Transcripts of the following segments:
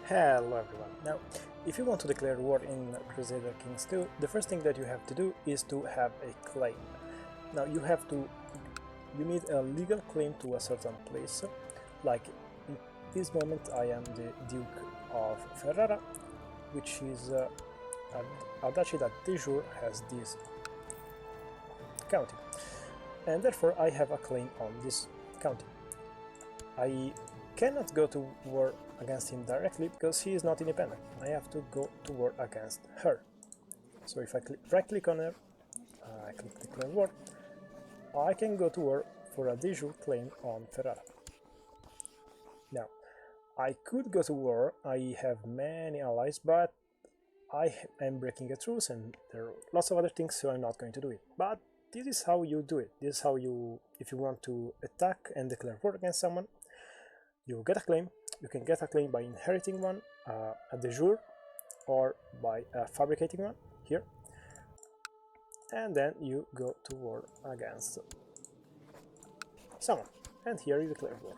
Hello everyone. Now, if you want to declare war in Crusader Kings 2, the first thing that you have to do is to have a claim. Now you need a legal claim to a certain place, like in this moment I am the Duke of Ferrara, which is a duchy that de jure has this county, and therefore I have a claim on this county. I cannot go to war against him directly because he is not independent. I have to go to war against her. So if I right click on her, I click declare war, I can go to war for a de jure claim on Ferrara. Now, I could go to war, I have many allies, but I am breaking a truce and there are lots of other things, so I'm not going to do it. But this is how you do it. This is how you, if you want to attack and declare war against someone, you get a claim. You can get a claim by inheriting one, a de jure, or by fabricating one, here. And then you go to war against someone. And here you declare war.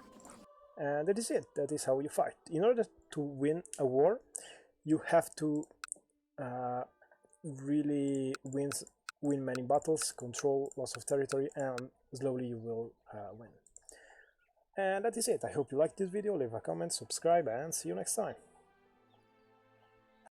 And that is it. That is how you fight. In order to win a war, you have to really win many battles, control lots of territory, and slowly you will win. And that is it. I hope you liked this video, leave a comment, subscribe, and see you next time.